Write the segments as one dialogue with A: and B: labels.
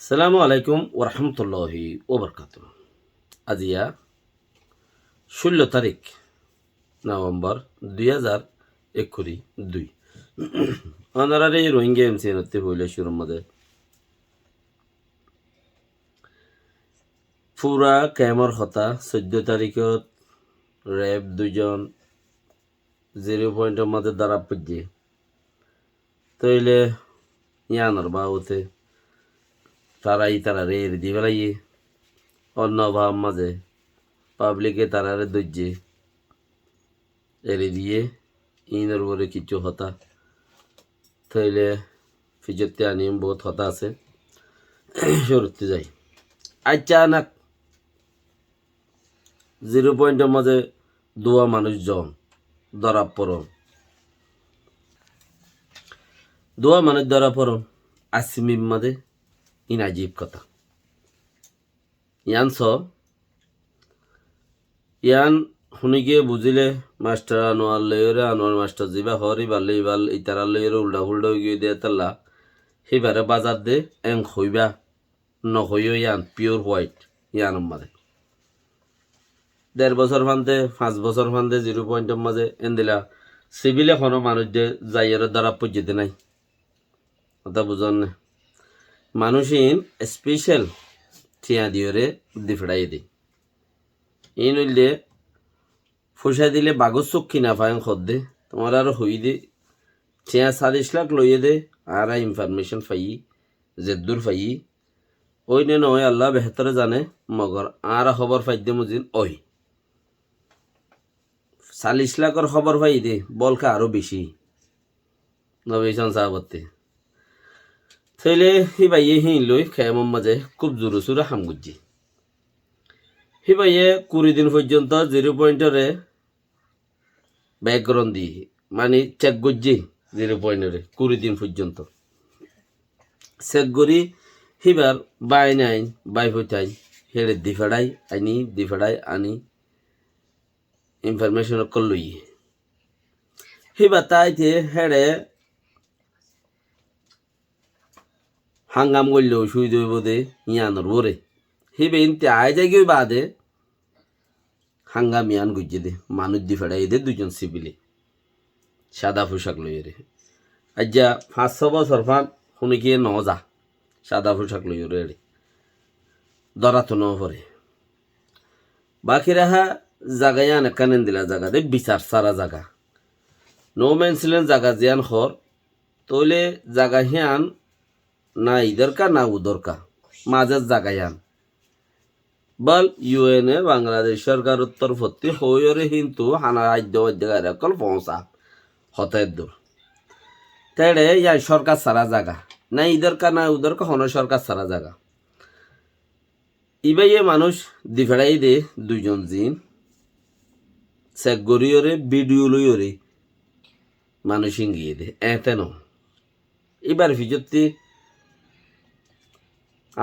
A: আসসালামু আলাইকুম ওরহামতুল্লাহি ওবরকাত। আজিয়া 16 তারিখ নভেম্বর 2022 অনারারে রোহিঙ্গা এমসিএনতে হইলে শুরুর মধ্যে পুরা ক্যামর হতা 14 তারিখত র্যাব 2জন 0 পয়েন্টের মধ্যে দ্বারা পুজে তৈলে ইয়ানোর বাউতে তারা রে দি বেলাইয়ে অন্য ভাব মাঝে পাবলিকে তারারে দজ্জে এড়ে দিয়ে ইনের উপরে কিছু হতা তাইলে ফিজতে আনিম বহুত হতা আছে শুরুতে যাই আচানক 0 পয়েন্টের মাঝে দোয়া মানুষজন ধরা পড়ন দোয়া মানুষ ধরা পড়ন আসিমির মাঝে ইন আজীব কথা ইয়ান শুনিকে বুঝিলে মাস্টার আনোয়ার লইরে আনোয়ার মাস্টার যাবা হরি বাল্লে ইবাল ইতারা লইরে উল্টা ফুল্টা গিয়ে দিয়ে তাল্লা সেইবারে বাজার দে এং হইবা নহইও ইয়ান পিওর হোয়াইট ইয়ান মাঝে 1.5 বছর ফান্দে 5 বছর ফান্দে 0 পয়েন্টের মাঝে এন্দিলা সিভিল এখনো মানুষ যে যাইয়ের দ্বারা পর্যতে নাই কথা বুঝন না মানুষিন স্পেশাল ঠিয়া দিওরে দিফড়াই দি ইন হইলে ফুসা দিলে বাগজ চক্ষি না পায় খদ্দে তোমার আর হই দে ঠিয়া 40 লাখ লইয়ে দে আর ইনফরমেশন পাই যে দূর পাই ওই নে নয় আল্লাহ বেহতরে জানে মগর আর খবর পাইতে মুজিন ওই 40 লাখের খবর পাই দে বলকা আরো বেশি নবীন সাহাবতে থইলে হি বাইয়ে হি লই খেয়ামর মাঝে খুব জোরে সোরে হাম গুজি হি বাইয়ে 20 দিন পর্যন্ত 0 পয়েন্টরে ব্যাকগ্রাউন্ড দি মানে চেক গুজি 0 পয়েন্টরে 20 দিন পর্যন্ত চেক করি হিবার বাই নাই বাই হইতাই হেড়ে দিফেড়াই আনি ইনফরমেশন করলই হিবার তাইতে হেড়ে হাঙ্গাম করলেও শুই দইব দে ইয়ানোর ওরে হিবে ইনতে আয় যাই গই বাদে হাঙ্গাম ইয়ান গুজে দে মানুষ দি ফেড়াই দে 2জন সিভিলে সাদা পোশাক লইয়ে রে আজ্জা 5-6 বছর ফান শুনিকে ন যা সাদা পোশাক লইয়ে রে দরাতো ন পরে বাকি রাহা জাগায় আন কানেন দিলা জাগা দে বিচার সারা জাগা নো মেন্সিলেন জাগা জিয়ান খর তইলে জাগা হিয়ান না ইধর কা না উধর কা মাঝের জাগায়ান বল ইউএনএ বাংলাদেশ সরকার উত্তর ভর্তি হইরে কিন্তু হানা রাজ্য জায়গায় কল পৌঁছা হতের দূর তেড়ে ইয়া সরকার সারা জায়গা না ইধর কা না উধর কা হন সরকার সারা জায়গা ইবাইয়ে মানুষ দিফেড়াই দে 2জন জিন চেক গরিয়রে ভিডিও লইরে মানুষ ইঙ্গিয়ে দে এতেন এবার ফিজতি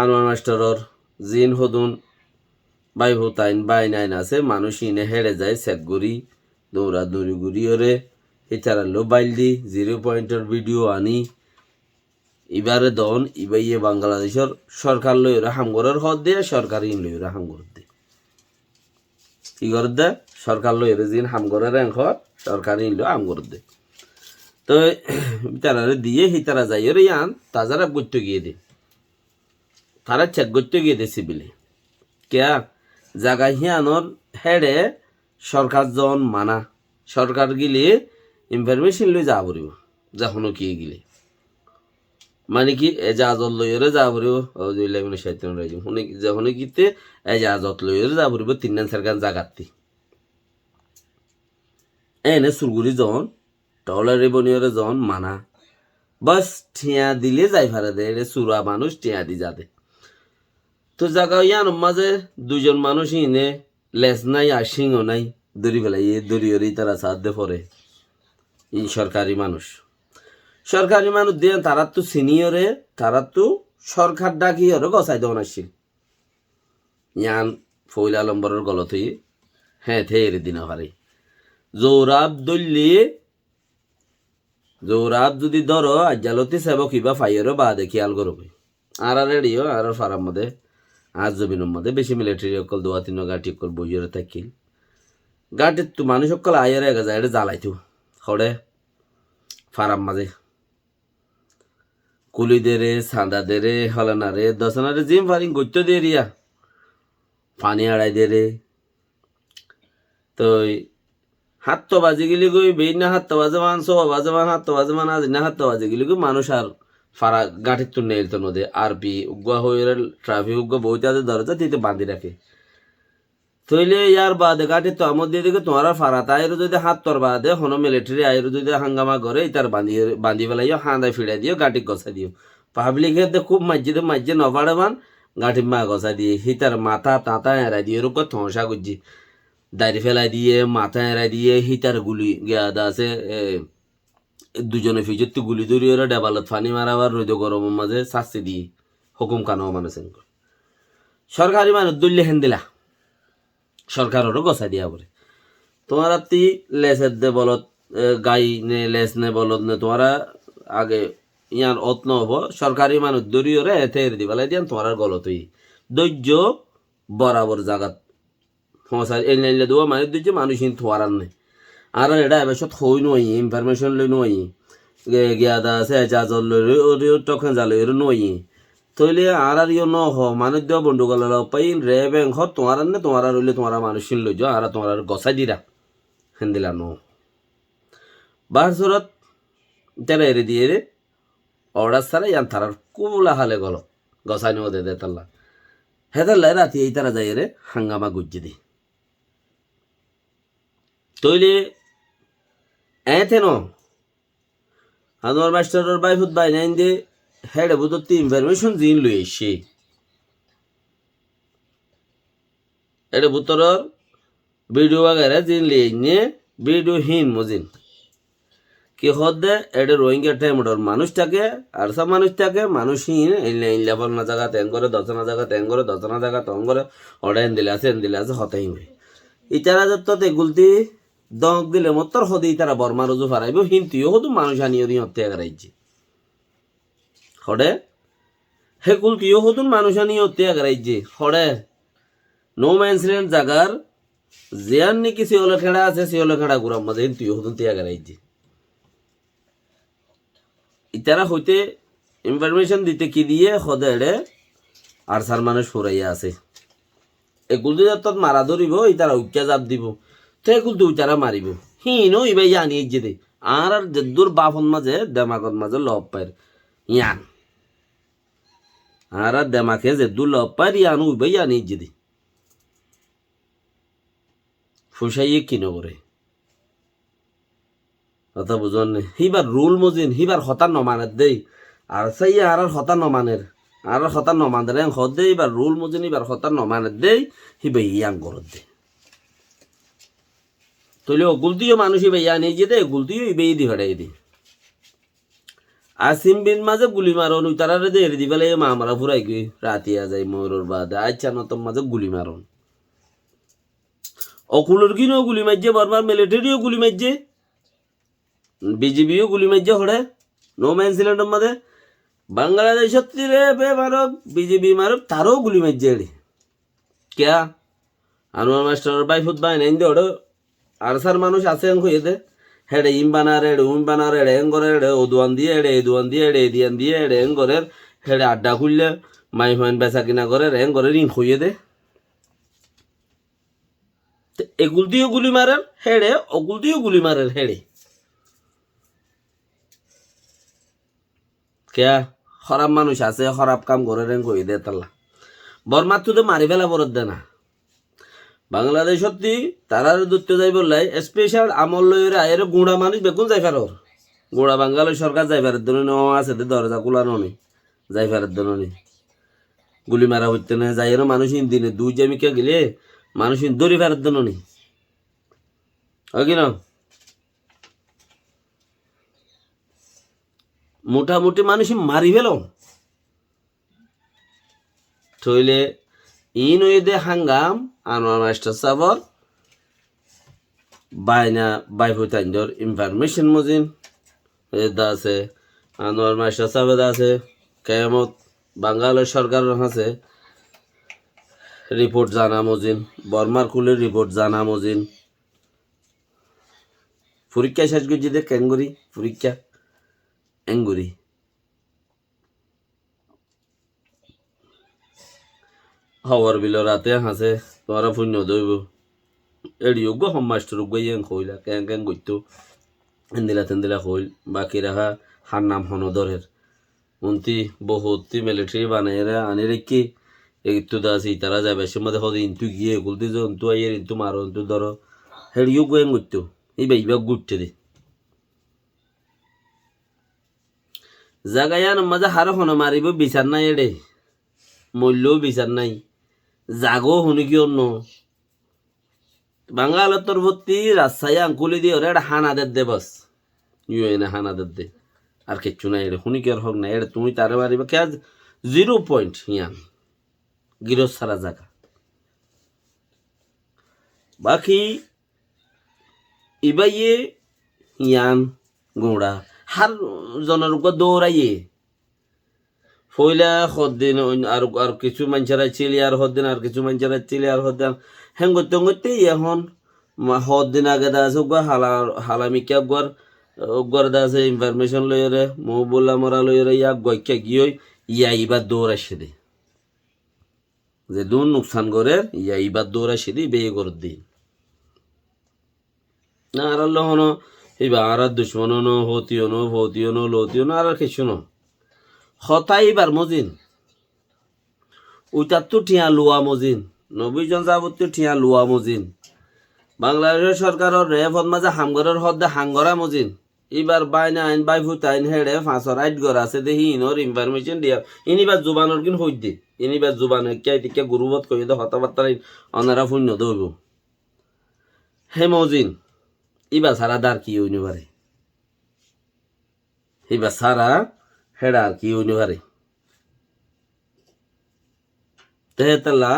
A: আনোয়ার মাস্টারর জিন হদুন বাই ভুতাইন বাই নাইন আছে মানুষ ইনে হেরে যায় চেক গরি দৌড়া দৌড়ি গুড়িওরে এছাড়া লো বাইল দি 0 পয়েন্টের ভিডিও আনি এবারে দন ইবাইয়ে বাংলাদেশের সরকার লইরা হামগরের হদ দিয়ে সরকার ইন লইরা হামগর দে কি করে দে সরকার লইরে জিন হামগরের এঙ্কর সরকার ইন লো হামগর দে তো তারারে দিয়ে হিতারা যাই রে ইয়ান তাজারা করতে গিয়ে দে তারা চেক করতে গিয়ে দে সিভিলে কেয়া জাগা হিয়ানোর হেডে সরকার জন মানা সরকার গিলে ইনফরমেশন লই যা পড়িব যখন কি গিলে মানে কি এজাজত লইরে যা পড়িব মানে সাহিত্য রাইজ শুনে যখন কিতে এজাজত লইরে যা পড়িব 3-4 জাগাতি এনে সুরগুরি জন টলারে বনিয়রে জন মানা বাস ঠিয়া দিলে যাই ফারে দে সুরা মানুষ ঠিয়া দি যাতে তো জায়গা ইয়ান মাঝে 2জন মানুষ ইনে লেস নাই আর সিংহ নাই দড়ি ফেলাই দড়িয়রি তারা সাহায্য পরে ইন সরকারি মানুষ দিয়ে তারা তো সিনিয়রে তারা তো সরকার ডাকিয়রে গছাই দেওয়া আসছিল ইয়ান ফইল আলম্বরের গলত হয়ে হ্যাঁ থেরে দিনা পারে জৌরাব যদি ধরো আজ্জালতি সেবক কিবা ফাইয়েরও বা দেখি আল করবে আর রেডিও আর ফারার মধ্যে আর জমিনের মধ্যে বেশি মিলিটারি অকল দোয়া তিন গাটি অকল বইয়ের থাকিল গাটির তো মানুষ অকল আয়ের এগে যায় এটা জ্বালাইতো হরে ফারাম মাঝে কুলি দেরে সাঁদা দেরে হলানারে দশনারে জিম ফারিং গত্য দিয়ে রিয়া পানি আড়াই দেরে তো হাত তো বাজি গেলি গই বেই না হাত তো বাজে মান সো বাজে মান হাত তো বাজে মান আজ না হাত তো বাজি গেলি গই মানুষ আর ফারা গাঠির তো নেই তো নদী আরপি উগ্গা হয়ে ট্রাফিক উগ্গা বইতে আছে দরজা দিতে বাঁধি রাখে তৈলে ইয়ার বাদে গাঠির তো আমদ দিয়ে দিকে তোমার ফারা তাইরও যদি হাত তোর বাদে হনো মিলিটারি আইরও যদি হাঙ্গামা করে তার বান্ধি ফেলাইও হাঁদায় ফিরাই দিও গাঠি গছা দিও পাবলিকের খুব মাঝে নপাড়ে মান গাঠি মা গছা দিয়ে হিতার মাথা তাঁতা এড়াই দিয়ে এরকম থমসা করছি দাড়ি ফেলাই দিয়ে মাথা এড়াই দিয়ে হিতার গুলি গেদা আছে দুজনে ফিজত গুলি ধরি ওরা ডেবালত ফানি মারাবার রোদ গরমের মাঝে শাস্তি দিয়ে হুকুম কানো মানুষ সরকারি মানুষ দুল্লে হেন দিলা সরকারেরও গছা দিয়া বলে তোমার তি লেসের দে বলত গাই নে লেস নে বলত নে তোমারা আগে ইয়ার অত্ন হব সরকারি মানুষ দরি ওরে এতে দিবেলাই দিয়ান তোমার গলতই ধৈর্য বরাবর জাগাত সমস্যা এই লাইনলে দেওয়া মানে ধৈর্য মানুষ থোয়ারান নেই আর এটা এবার হই নই ইনফরমেশন লই নই গিয়াদা আছে এজাজল লই ওরিও টখন জালো এর নই তইলে আর ইয়ে ন হ মানুষ দেওয়া বন্ধুগল পাই রে ব্যাংক তোমার নে তোমার রইলে তোমার মানুষ লই যাও আর তোমার গছাই দিরা হেন্দিলা ন বাহার সুরত তেরা এরে দিয়ে রে অর্ডার ছাড়া ইয়ান থারার কুলা হালে গল গছাই নিও দে তাল্লা হেতাল্লা রাতি এই তারা যাই রে হাঙ্গামা গুজ্জি দি তইলে এতে ন আমার মাস্টারের বাইফুত বাই নাইন দে হেডে বুঝতে ইনফরমেশন জিন লই এসে এটা বুতরর ভিডিও वगैरह জিন লিয়ে নিয়ে ভিডিও হিন মজিন কি হদে এটা রোহিঙ্গা টাইমডর মানুষটাকে আর সব মানুষটাকে মানুষহীন এই লেভেল না জায়গা তেন করে দশনা জায়গা তেন করে দশনা জায়গা তন করে অর্ডার দিলে আছে হতাই হই ইতারা যত গুলতি দক দিলে মতর হদি তারা বর্মা রুজু ফারাইব হিন্তিও হদু মানুষ আনিও দি হত্যা করাইছে হড়ে হে কুলতিও হদুন মানুষ আনিও হত্যা করাইছে হড়ে নো ম্যান্সল্যান্ড জাগার জিয়ান নাকি সিওলে খেড়া আছে সিওলে খেড়া গুরাম মাঝে হিন্তিও হদুন ত্যাগ করাইছে ইতারা হইতে ইনফরমেশন দিতে কি দিয়ে হদে আর সার মানুষ ফুরাইয়া আছে এগুল দিয়ে তত মারা ধরিব ইতারা উচ্চা জাপ দিব তো এগুল তো ইতারা মারিব হিনো ইবাই জানি যে দে আর দূর বাফন মাঝে দেমাগত মাঝে লব পাইর ইয়ান আর দেমাকে যে দূর লব পাইর ইয়ানু ইবাই জানি যে দে ফুসাইয়ে কিনো করে কথা বুঝন হিবার রুল মজিন হিবার হতা নমানের দেই আর সেই আর হতা নমানের আর হতা নমানের হদে এবার রুল মজিন এবার হতা নমানের দেই হিবাই ইয়াং করত দে তইলে গুলতিও মানুষ ইবাই ইয়া নিয়ে যেতে গুলতিও ইবাই দি ফেড়াই দি আসিম বিন মাঝে গুলি মারন উতারারে দে এর দি ফেলে মা মারা ফুরাই গই রাতিয়া যাই ময়ূরের বাদে আচ্ছা নতম মাঝে গুলি মারন অকুলের কিনো গুলি মারছে বর্মার মিলিটারিও গুলি মারছে বিজিবিও গুলি মারছে হড়ে নো ম্যান্সল্যান্ডের মাঝে বাংলাদেশত রে বে মারক বিজিবি মারক তারও গুলি মারছে এড়ি কেয়া আনোয়ার মাস্টারের বাইফুত বাই নাইন দে ওটা আর সার মানুষ আছে অঙ্ক এতে হেডে ইম বানার এড়ে উম বানার এড়ে এং করে এড়ে ওদুয়ান দিয়ে এড়ে এদুয়ান দিয়ে এড়ে এদিয়ান দিয়ে এড়ে এং করে হেডে আড্ডা খুললে মাই ফাইন বেচা কিনা করে এং করে রিং খুঁয়ে দে এগুল দিয়েও গুলি মারের হেডে অগুল দিয়েও গুলি মারের হেডে কেয়া খারাপ মানুষ আছে খারাপ কাম করে রেং কই দে তাল্লা বর্মার তো মারি ফেলা বরদ দে না বাংলাদেশত তারার দূরতে যাই বললাই স্পেশাল আমল লইরে আয়ের গুঁড়া মানুষ বেকুন যাই ফেরর গুঁড়া বাঙ্গালের সরকার যাই ফেরার জন্য আছে দরজা কুলানো নেই যাই ফেরার জন্য নেই গুলি মারা হইতে না যাই মানুষ দিনে দুই জামিকে গেলে মানুষ দড়ি ফেরার জন্য নেই কি না মোটামুটি মানুষ মারি ফেল থইলে ইন ওইদে হাঙ্গাম আনোয়ার মাস্টার সাবর বাইনা বাইফুতাইন্দর ইনফরমেশন মজিন দা আছে আনোয়ার মাস্টার সাহেব দা আছে কেয়ামত বাঙালের সরকার আছে রিপোর্ট জানা মজিন বর্মার কুলের রিপোর্ট জানা মজিন পরীক্ষা শেষ করছি দে ক্যাঙ্গুরি পরীক্ষা এঙ্গুরি হওয়ার বিল রাতে হাসে তোমারা পুণ্য দইব এড়ি উগ্র সমাজটোর উগ্র ইয়েং কইলা কেন কেন করতো এন্দিলা তেন্দিলা কইল বাকি রাখা হার নাম হনদরের উন্তি বহুতি মিলিটারি বানাইরা আনি রেখি একটু দাস ইতারা যাবে সে মধ্যে হদ ইন্তু গিয়ে গুলতি যে ইন্তু আইয়ের ইন্তু মারো ইন্তু ধরো হেড়ি উগ্র ইয়েং করতো এইবা ঘুরতে দে জাগায়ান মাঝে হার হন মারিব বিচার নাই এড়ে মূল্যও বিচার নাই জাগো শুনি কি অন্য বাঙালের তোর ভর্তি রাজশাহী আঙ্কুলি দিয়ে ওরা একটা হানাদের দে বস ইউএনে হানাদের দে আর কিচ্ছু নাই এড়ে শুনি কি আর হোক না এড়ে তুমি তারে মারিবা কে 0 পয়েন্ট ইয়ান গিরস সারা জায়গা বাকি ইবাইয়ে ইয়ান গোড়া হার জনের উপর দৌড়াইয়ে ফইলা হদ্দিন আর কিছু মানুষেরা চিলি আর হদ্দিন আর কিছু মানুষেরা চিলি আর হদ্দিন হ্যাং করতে করতে এখন হদ্দিন আগে দা আছে হালামিকা গর দা আছে ইনফরমেশন লইরে মহবুল্লা মরা লইরে ইয়া গইকা গিয়ে ইয়া ইবার দৌড় আসে দে যে দুন নুকসান করে ইয়া ইবার দৌড় আসে দি বেয়ে করে দিন না আর হনো এবার আর দুশ্মন নো হতিও নো ভতিও নো লতিও নো আর কিছু নো হতাই এবার মজিন ওইটার তো ঠিয়া লোয়া মজিন 90 জন যাবতীয় ঠিয়া লোয়া মজিন বাংলাদেশের সরকারের রেফত মাঝে হামগরের হদ্দে হাঙ্গরা মজিন এবার বাইনা আইন বাই ফুতাইন হেড়ে 5 ঘর আছে দেখি ইনর ইনফরমেশন দিয়া ইনিবার জুবানোর কিন হই দে ইনিবার জুবান কে টিকে গুরুবত কই দে হতাবার্তার অনারা শূন্য দইব হে মজিন এবার সারা দার কি হইনি পারে এবার সারা হেডা আর কি হইনি পারে তেহেতলা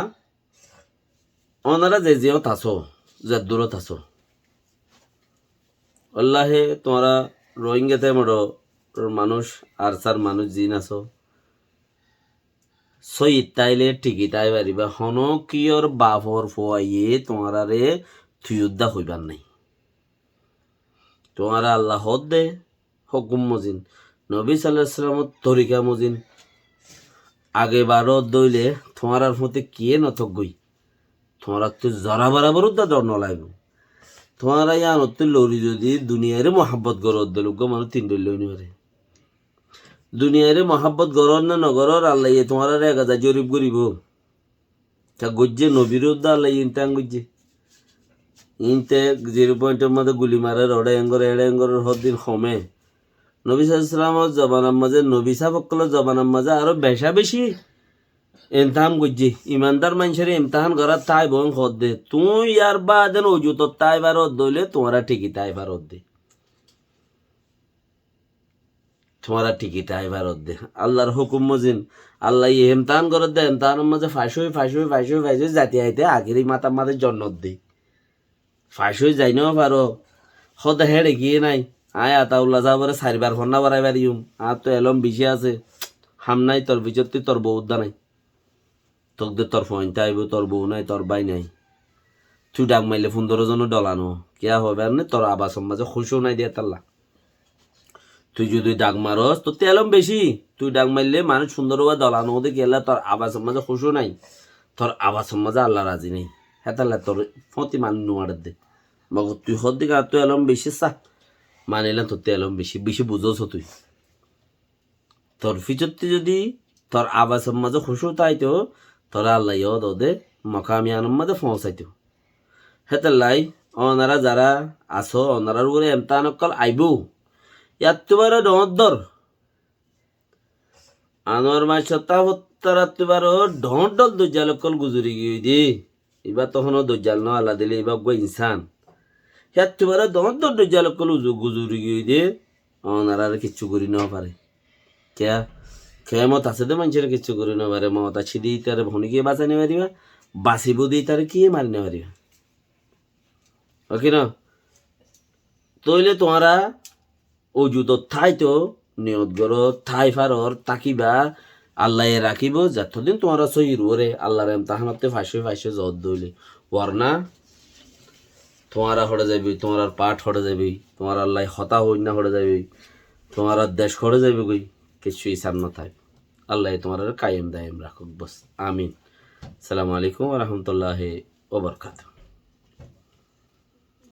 A: ওনারা যে যেও থাসো যে দূরত আছো আল্লাহে তোমরা রোহিঙ্গাতে মরো মানুষ আর সার মানুষ জিন আছো সই তাইলে ঠিকই তাই পারিবা হন কিয়র বাপর ফোয়াইয়ে তোমরা রে থুয়ুদ্ধা হইবার নাই তোমরা আল্লাহ দে হুকুম মজিন নবী সাল্লাল্লাহু আলাইহি ওয়াসাল্লামের তরিকা মজিন আগে বারো দইলে তোমার মতে কে নথক গই তোমার তো জরা বরাবর দর নলাইব তোমার ইয়ান লড়ি যদি দুনিয়ারে মহাব্বত গরত দিল মানুষ 3 দল লইনি পারে দুনিয়ারে মহাব্বত গরর না নগরর আল্লাহ তোমার 1000 জরিপ করিব তা গজ্জে নবীর উদ্দা আল্লাহ ইনটাং গজ্জে ইনতে 0 পয়েন্টের মধ্যে গুলি মারে রড়ে এঙ্গরের হদ্দিন কমে নবী সাল্লাল্লাহু আলাইহি ওয়াসাল্লামের জবানের মাঝে নবী সাহাবাকলের জবানের মাঝে আরো বেশি ইমতাহান গজ্জে ইমানদার মানুষের ইমতাহান করার তাই বং হদ দে তুই ইয়ার বাদেন অজুত তাই বারত দইলে তোমরা ঠিকই তাই বারত দে তোমরা ঠিকই তাই বারত দে আল্লাহর হুকুম মজিন আল্লাহ ইমতাহান করে দে ইমতাহানের মাঝে ফাঁসই জাতি আইতে আগের মাতার মাঝে জন্নত দে ফাঁসই যাই নাও পারো হদ হেড়ে গিয়ে নাই আয় আতাউল্লাহ যাবরে 4 বার ফন্না বাড়াইবার ইউম আর তো এলম বেশি আছে হাম নাই তোর ভিতর তুই তোর বউ উদ্দা নাই তোকে তোর ফোনটা আইব তোর বউ নাই তোর বাই নাই তুই ডাক মাইলে 15 জন ডলানো কেয়া হবে আর তোর আবাস মাঝে খুশিও নাই দিয়ে তাল্লা তুই যদি ডাক মারস তোর তেলম বেশি তুই ডাক মারলে মানুষ সুন্দর হওয়া দলানো ওদের গেলে তোর আবাস মাঝে খুশিও নাই তোর আবাস মাঝে আল্লাহ রাজি নেই হ্যাঁ তাহলে তোর ফতি মান নোয়ার দে মগ তুই হদ দিকে আর তুই এলম বেশি চা মানিলাম তোর তেলম বেশি বুঝোছ তুই তোর ফিচরতে যদি তোর আবাস মাঝে খুশিও তাইতো তোরা আল্লাহ ওদে মকামি আনম মাঝে পৌঁছাইতো হেতে লাই ওনারা যারা আসো ওনারার উপরে এমতান কল আইব ইয়াত তোমার ডর আনোয়ার মাই সত্তা হত্যারা তোমার ডল দজ্জাল কল গুজরি গিয়ে দি এবার তখনও দজ্জাল ন আল্লাহ দিলে এবার গো ইনসান ইয়াত তোমার দজ্জাল কল গুজরি গিয়ে দি ওনারা কিচ্ছু করি না পারে কেয়া খেমত আছে তো মানুষের কিচ্ছু করে না পারে মমতা ছিদি তার ভনিকে বাঁচানি পারিবা বাঁচিব দি তার কি মারি না পারিবা ওকে না তইলে তোমরা অজুত ঠাই তো নিয়ত গর ঠাই ফারর তাকিবা আল্লাহ এ রাখিব যতদিন তোমারা সহি রুরে আল্লাহর এমতাহানাতে ফাঁসে জত দইলে ওয়ারনা তোমারা হড়ে যাবি, তোমার পাঠ হড়ে যাবি, তোমার আল্লাহ হতা হই না হড়ে যাবি, তোমার দেশ হড়ে যাবে কই কিছু হিসাব না থাক। আল্লাহ তোমার কায়েম দায়েম রাখুক বস। আমিন। আসসালামু আলাইকুম ওয়া রাহমাতুল্লাহি ওয়া বারাকাতুহু।